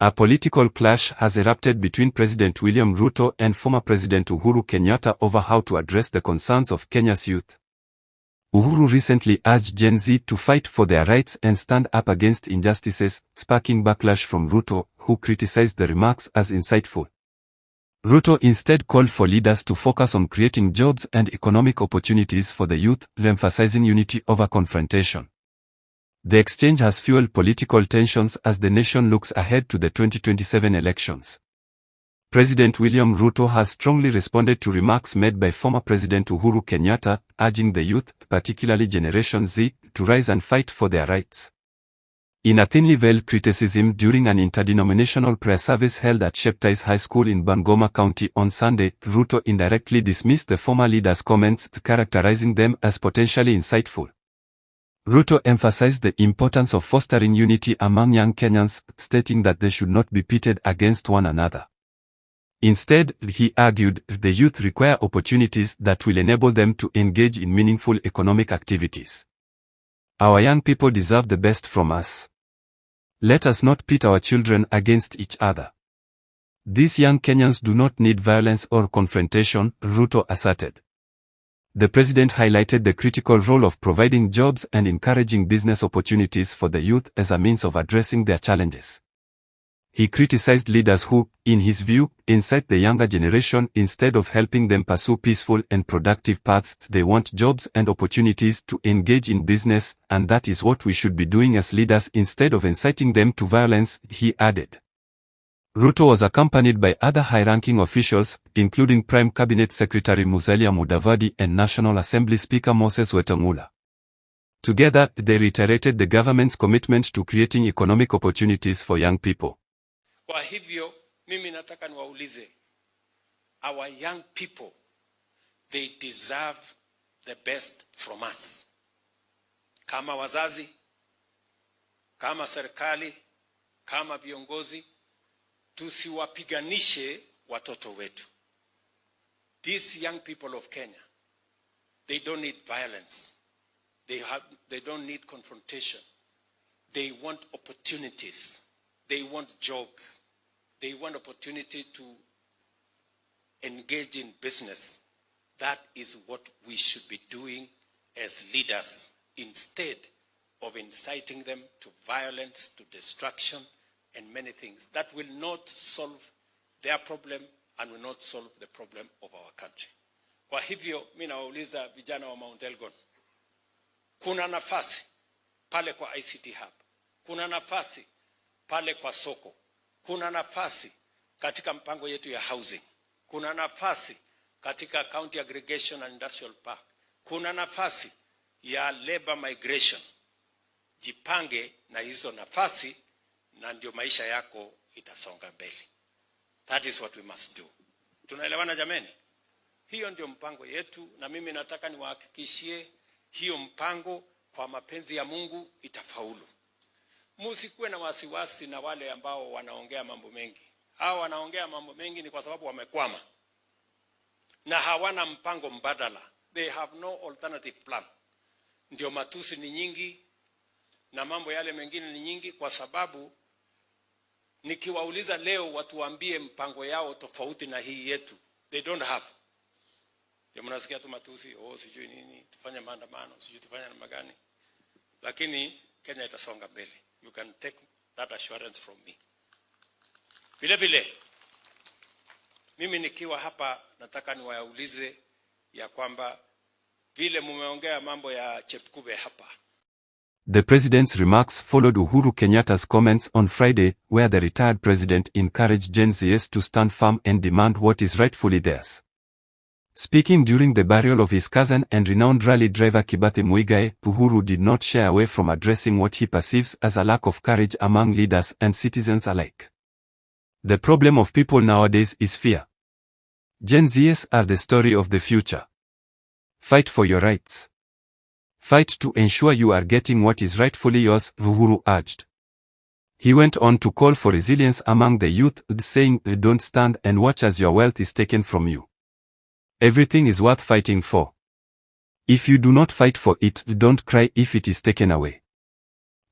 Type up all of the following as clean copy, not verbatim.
A political clash has erupted between President William Ruto and former President Uhuru Kenyatta over how to address the concerns of Kenya's youth. Uhuru recently urged Gen Z to fight for their rights and stand up against injustices, sparking backlash from Ruto, who criticized the remarks as insightful. Ruto instead called for leaders to focus on creating jobs and economic opportunities for the youth, emphasizing unity over confrontation. The exchange has fueled political tensions as the nation looks ahead to the 2027 elections. President William Ruto has strongly responded to remarks made by former President Uhuru Kenyatta, urging the youth, particularly Generation Z, to rise and fight for their rights. In a thinly veiled criticism during an interdenominational prayer service held at Sheptais High School in Bungoma County on Sunday, Ruto indirectly dismissed the former leader's comments, characterizing them as potentially insightful. Ruto emphasized the importance of fostering unity among young Kenyans, stating that they should not be pitted against one another. Instead, he argued, the youth require opportunities that will enable them to engage in meaningful economic activities. Our young people deserve the best from us. Let us not pit our children against each other. These young Kenyans do not need violence or confrontation, Ruto asserted. The president highlighted the critical role of providing jobs and encouraging business opportunities for the youth as a means of addressing their challenges. He criticized leaders who, in his view, incite the younger generation instead of helping them pursue peaceful and productive paths. They want jobs and opportunities to engage in business, and that is what we should be doing as leaders instead of inciting them to violence, he added. Ruto was accompanied by other high-ranking officials, including Prime Cabinet Secretary Musalia Mudavadi and National Assembly Speaker Moses Wetangula. Together, they reiterated the government's commitment to creating economic opportunities for young people. Kwa hivyo, mimi nataka niwaulize, our young people, they deserve the best from us. Kama wazazi, kama serikali, kama viongozi, tusiwapiganishe watoto wetu. These young people of Kenya, they don't need violence. They don't need confrontation. They want opportunities. They want jobs. They want opportunity to engage in business. That is what we should be doing as leaders, instead of inciting them to violence, to destruction, and many things that will not solve their problem and will not solve the problem of our country. Kwa hivyo, mimi nawauliza vijana wa Mount Elgon, kuna nafasi pale kwa ICT Hub, kuna nafasi pale kwa soko, kuna nafasi katika mpango yetu ya housing, kuna nafasi katika County Aggregation and Industrial Park, kuna nafasi ya labor migration. Jipange na hizo nafasi, na ndio maisha yako itasonga mbele. That is what we must do. Tunaelewana jameni? Hiyo ndio mpango yetu, na mimi nataka niwahakikishie hiyo mpango kwa mapenzi ya Mungu itafaulu. Msikuwe na wasiwasi na wale ambao wanaongea mambo mengi. Hao wanaongea mambo mengi ni kwa sababu wamekwama na hawana mpango mbadala. They have no alternative plan. Ndio matusi ni nyingi na mambo yale mengine ni nyingi, kwa sababu nikiwauliza leo watuambie mpango yao tofauti na hii yetu, they don't have. Ndio mnasikia tu matusi, sijui nini, tufanye maandamano, sijui tufanye namna gani. Lakini Kenya itasonga mbele. You can take that assurance from me. Vile vile, mimi nikiwa hapa nataka niwaulize ya kwamba vile mumeongea mambo ya Chepkube hapa. The president's remarks followed Uhuru Kenyatta's comments on Friday, where the retired president encouraged Gen Zs to stand firm and demand what is rightfully theirs. Speaking during the burial of his cousin and renowned rally driver Kibathi Muigai, Uhuru did not shy away from addressing what he perceives as a lack of courage among leaders and citizens alike. The problem of people nowadays is fear. Gen Zs are the story of the future. Fight for your rights. Fight to ensure you are getting what is rightfully yours, Uhuru urged. He went on to call for resilience among the youth, saying, don't stand and watch as your wealth is taken from you. Everything is worth fighting for. If you do not fight for it, don't cry if it is taken away.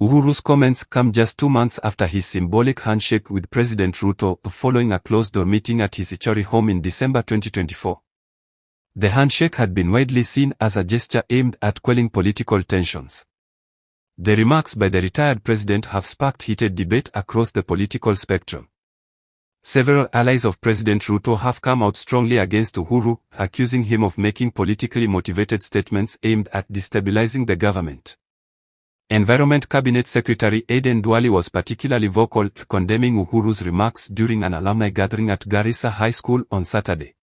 Uhuru's comments come just 2 months after his symbolic handshake with President Ruto following a closed-door meeting at his Ichori home in December 2024. The handshake had been widely seen as a gesture aimed at quelling political tensions. The remarks by the retired president have sparked heated debate across the political spectrum. Several allies of President Ruto have come out strongly against Uhuru, accusing him of making politically motivated statements aimed at destabilizing the government. Environment Cabinet Secretary Aden Duale was particularly vocal, condemning Uhuru's remarks during an alumni gathering at Garissa High School on Saturday.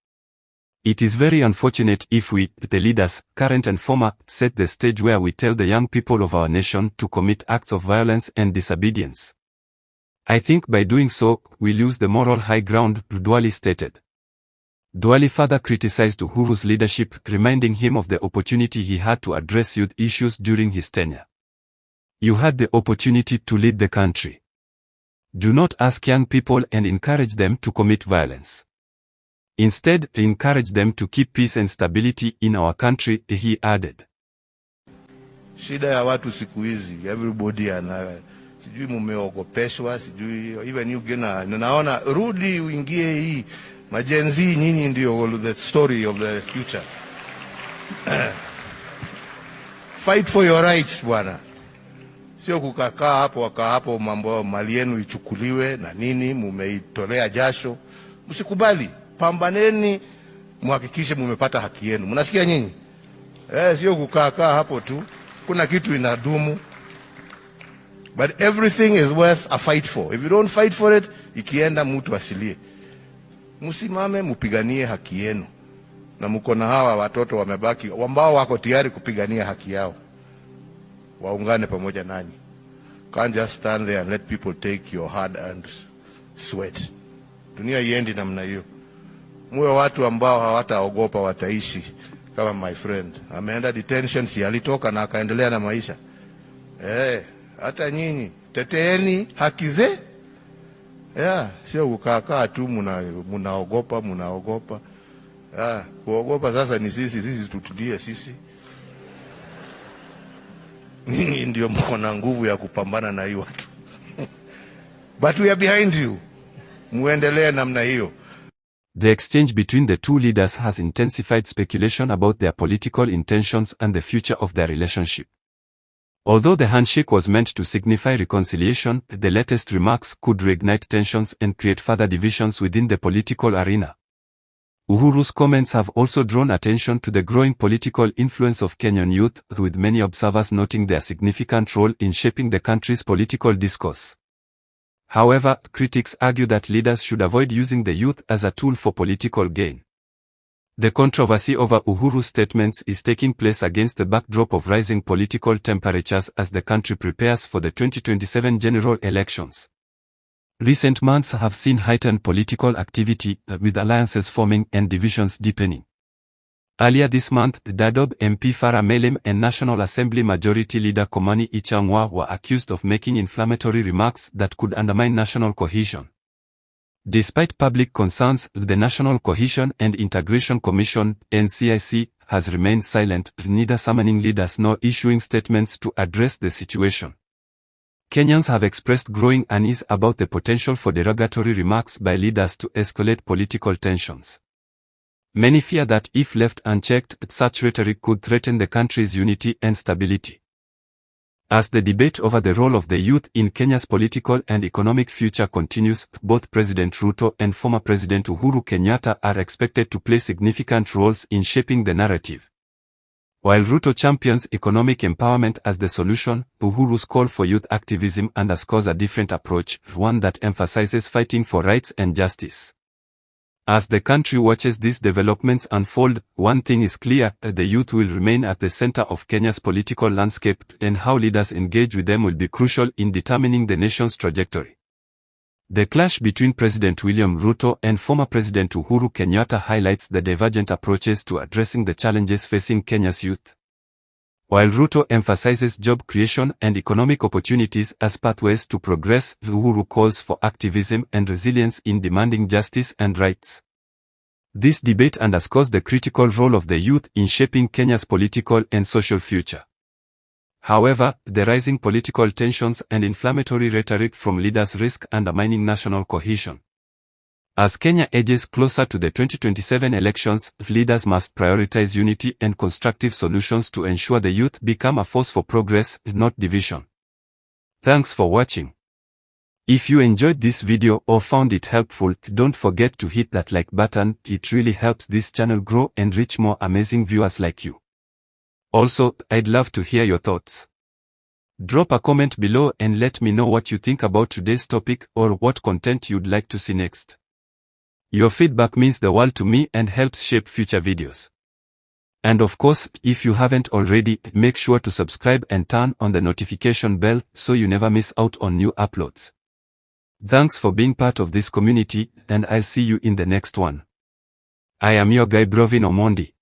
It is very unfortunate if we, the leaders, current and former, set the stage where we tell the young people of our nation to commit acts of violence and disobedience. I think by doing so, we lose the moral high ground, Duale stated. Duale further criticized Uhuru's leadership, reminding him of the opportunity he had to address youth issues during his tenure. You had the opportunity to lead the country. Do not ask young people and encourage them to commit violence. Instead, encourage them to keep peace and stability in our country, he added. Shida ya watu siku hizi, everybody sijui mumeogopeshwa, sijui even you naona rudi uingie hii majenzi, nyinyi ndio the story of the future. Fight for your rights bwana. Sio kukakaa hapo hapo mambo mali yenu ichukuliwe na nini, mumeitolea jasho. Msikubali, pambaneni muhakikishe mumepata haki yenu. Mnasikia nyinyi? Sio kukaa hapo tu. Kuna kitu inadumu. But everything is worth a fight for. If you don't fight for it, ikienda mtu asilie. Msimame mupiganie haki yenu. Na mko na hawa watoto wamebaki ambao wako tayari kupigania haki yao. Waungane pamoja nanyi. Can't just stand there and let people take your hard-earned sweat. Dunia iendi namna hiyo. Muwe watu ambao hawataogopa, wataishi kama my friend. Ameenda detention, si alitoka na akaendelea na maisha. Hata nyinyi teteeni haki ze. Sio kukaa tu mnaogopa. Kuogopa sasa ni sisi tutulie sisi. Ninyi ndio mko na nguvu ya kupambana na hiyo watu. But we are behind you. Muendelee namna hiyo. The exchange between the two leaders has intensified speculation about their political intentions and the future of their relationship. Although the handshake was meant to signify reconciliation, the latest remarks could reignite tensions and create further divisions within the political arena. Uhuru's comments have also drawn attention to the growing political influence of Kenyan youth, with many observers noting their significant role in shaping the country's political discourse. However, critics argue that leaders should avoid using the youth as a tool for political gain. The controversy over Uhuru's statements is taking place against the backdrop of rising political temperatures as the country prepares for the 2027 general elections. Recent months have seen heightened political activity, with alliances forming and divisions deepening. Earlier this month, Dadob MP Farah Melem and National Assembly Majority Leader Komani Ichang'wa were accused of making inflammatory remarks that could undermine national cohesion. Despite public concerns, the National Cohesion and Integration Commission, NCIC, has remained silent, neither summoning leaders nor issuing statements to address the situation. Kenyans have expressed growing unease about the potential for derogatory remarks by leaders to escalate political tensions. Many fear that if left unchecked, such rhetoric could threaten the country's unity and stability. As the debate over the role of the youth in Kenya's political and economic future continues, both President Ruto and former President Uhuru Kenyatta are expected to play significant roles in shaping the narrative. While Ruto champions economic empowerment as the solution, Uhuru's call for youth activism underscores a different approach, one that emphasizes fighting for rights and justice. As the country watches these developments unfold, one thing is clear: the youth will remain at the center of Kenya's political landscape, and how leaders engage with them will be crucial in determining the nation's trajectory. The clash between President William Ruto and former President Uhuru Kenyatta highlights the divergent approaches to addressing the challenges facing Kenya's youth. While Ruto emphasizes job creation and economic opportunities as pathways to progress, Uhuru calls for activism and resilience in demanding justice and rights. This debate underscores the critical role of the youth in shaping Kenya's political and social future. However, the rising political tensions and inflammatory rhetoric from leaders risk undermining national cohesion. As Kenya edges closer to the 2027 elections, leaders must prioritize unity and constructive solutions to ensure the youth become a force for progress, not division. Thanks for watching. If you enjoyed this video or found it helpful, don't forget to hit that like button. It really helps this channel grow and reach more amazing viewers like you. Also, I'd love to hear your thoughts. Drop a comment below and let me know what you think about today's topic or what content you'd like to see next. Your feedback means the world to me and helps shape future videos. And of course, if you haven't already, make sure to subscribe and turn on the notification bell so you never miss out on new uploads. Thanks for being part of this community, and I'll see you in the next one. I am your guy Brovin Omondi.